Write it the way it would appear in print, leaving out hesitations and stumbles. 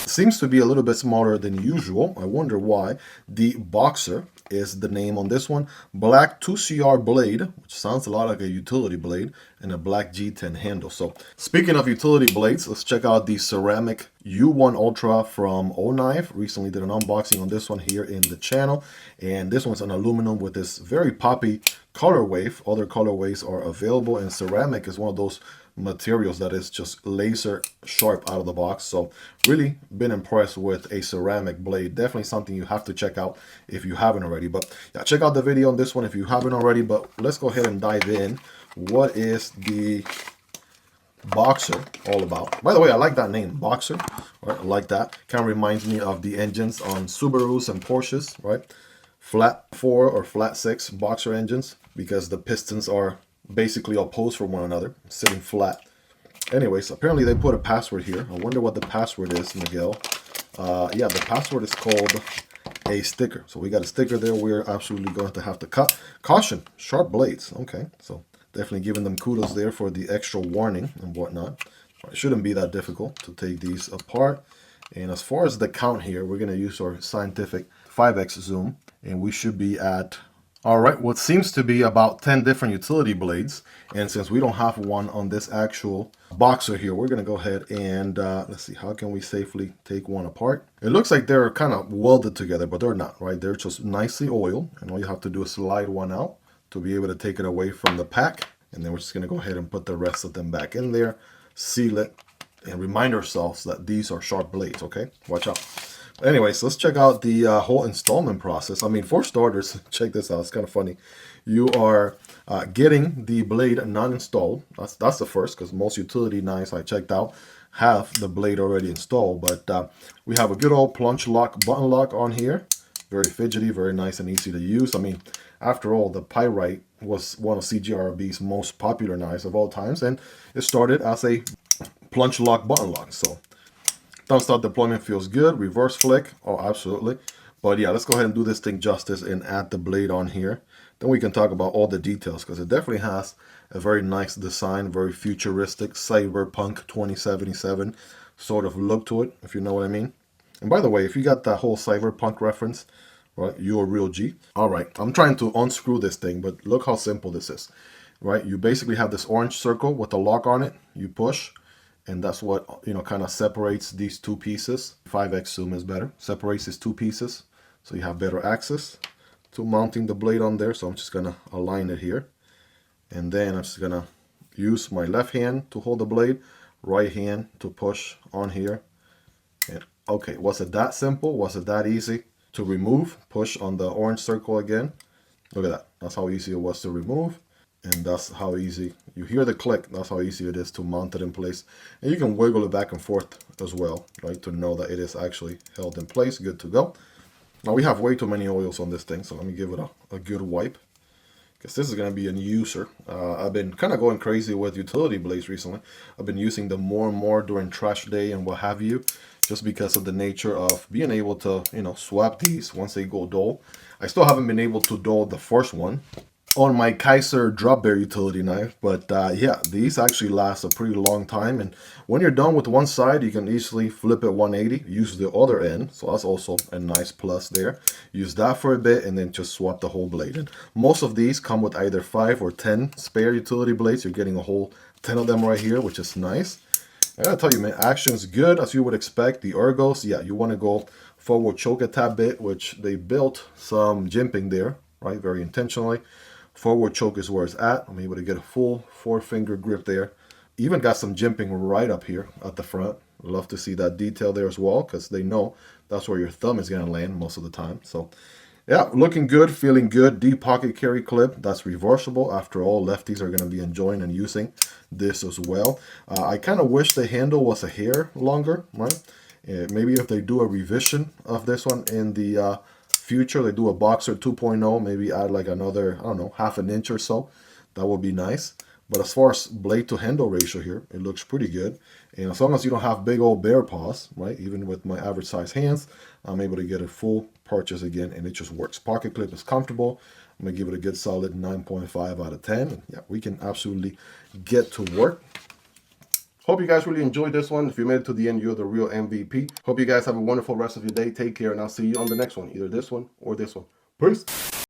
Seems to be a little bit smaller than usual. I wonder why. The Boxer is the name on this one. Black 2CR blade, which sounds a lot like a utility blade, and a black G10 handle. So speaking of utility blades, let's check out the ceramic U1 Ultra from OKNIFE. Recently did an unboxing on this one here in the channel, and this one's an aluminum with this very poppy colorway. Other colorways are available, and ceramic is one of those materials that is just laser sharp out of the box. So really been impressed with a ceramic blade. Definitely something you have to check out if you haven't already. But yeah, check out the video on this one if you haven't already. But let's go ahead and dive in. What is the Boxer all about? By the way, I like that name, Boxer. Right, I like that. Kind of reminds me of the engines on Subarus and Porsches, right? Flat 4 or flat 6 Boxer engines, because the pistons are basically opposed from one another, sitting flat. Anyways, apparently they put a password here. I wonder what the password is, Miguel. Yeah, the password is called a sticker. So we got a sticker there. We're absolutely going to have to cut. Caution, sharp blades. Okay, so definitely giving them kudos there for the extra warning and whatnot. It shouldn't be that difficult to take these apart. And as far as the count here, we're going to use our scientific 5x zoom, and we should be at, all right, what seems to be about 10 different utility blades. And since we don't have one on this actual Boxer here, we're going to go ahead and let's see, how can we safely take one apart? It looks like they're kind of welded together, but they're not, right? They're just nicely oiled, and all you have to do is slide one out to be able to take it away from the pack. And then we're just going to go ahead and put the rest of them back in there, seal it, and remind ourselves that these are sharp blades, okay? Watch out. Anyways, let's check out the whole installment process. I mean, for starters, check this out. It's kind of funny. You are getting the blade not installed. That's the first, because most utility knives I checked out have the blade already installed. But we have a good old plunge lock, button lock on here. Very fidgety, very nice and easy to use. I mean, after all, the Pyrite was one of CJRB's most popular knives of all times, and it started as a plunge lock, button lock. So thumb stop deployment feels good. Reverse flick, oh, absolutely. But yeah, let's go ahead and do this thing justice and add the blade on here. Then we can talk about all the details, because it definitely has a very nice design, very futuristic, cyberpunk 2077 sort of look to it, if you know what I mean. And by the way, if you got that whole cyberpunk reference, right, you're a real G. All right, I'm trying to unscrew this thing, but look how simple this is, right? You basically have this orange circle with a lock on it. You push, and that's what, you know, kind of separates these two pieces. 5x zoom is better. Separates these two pieces, so you have better access to mounting the blade on there. So I'm just gonna align it here, and then I'm just gonna use my left hand to hold the blade, right hand to push on here. And okay, was it that simple? Was it that easy to remove? Push on the orange circle again. Look at that. That's how easy it was to remove. And that's how easy, you hear the click, that's how easy it is to mount it in place. And you can wiggle it back and forth as well, right, to know that it is actually held in place, good to go. Now we have way too many oils on this thing, so let me give it a good wipe, because this is going to be a user. I've been kind of going crazy with utility blades recently. I've been using them more and more during trash day and what have you, just because of the nature of being able to, you know, swap these once they go dull. I still haven't been able to dull the first one on my Kaiser drop bear utility knife, but yeah, these actually last a pretty long time. And when you're done with one side, you can easily flip it 180, use the other end, so that's also a nice plus there. Use that for a bit and then just swap the whole blade. And most of these come with either 5 or 10 spare utility blades. You're getting a whole 10 of them right here, which is nice. I gotta tell you, man, action's good as you would expect. The ergos, yeah, you want to go forward choke a tad bit, which they built some jimping there, right, very intentionally. Forward choke is where it's at. I'm able to get a full 4-finger grip there. Even got some jimping right up here at the front. Love to see that detail there as well, because they know that's where your thumb is going to land most of the time. So yeah, looking good, feeling good. Deep pocket carry clip, that's reversible. After all, lefties are going to be enjoying and using this as well. I kind of wish the handle was a hair longer, right? Maybe if they do a revision of this one in the future, they do a Boxer 2.0, maybe add like another, I don't know, ½ an inch or so. That would be nice. But as far as blade to handle ratio here, it looks pretty good. And as long as you don't have big old bear paws, right, even with my average size hands, I'm able to get a full purchase again, and it just works. Pocket clip is comfortable. I'm gonna give it a good solid 9.5 out of 10. And yeah, we can absolutely get to work. Hope you guys really enjoyed this one. If you made it to the end, you're the real MVP. Hope you guys have a wonderful rest of your day. Take care, and I'll see you on the next one, either this one or this one. Peace.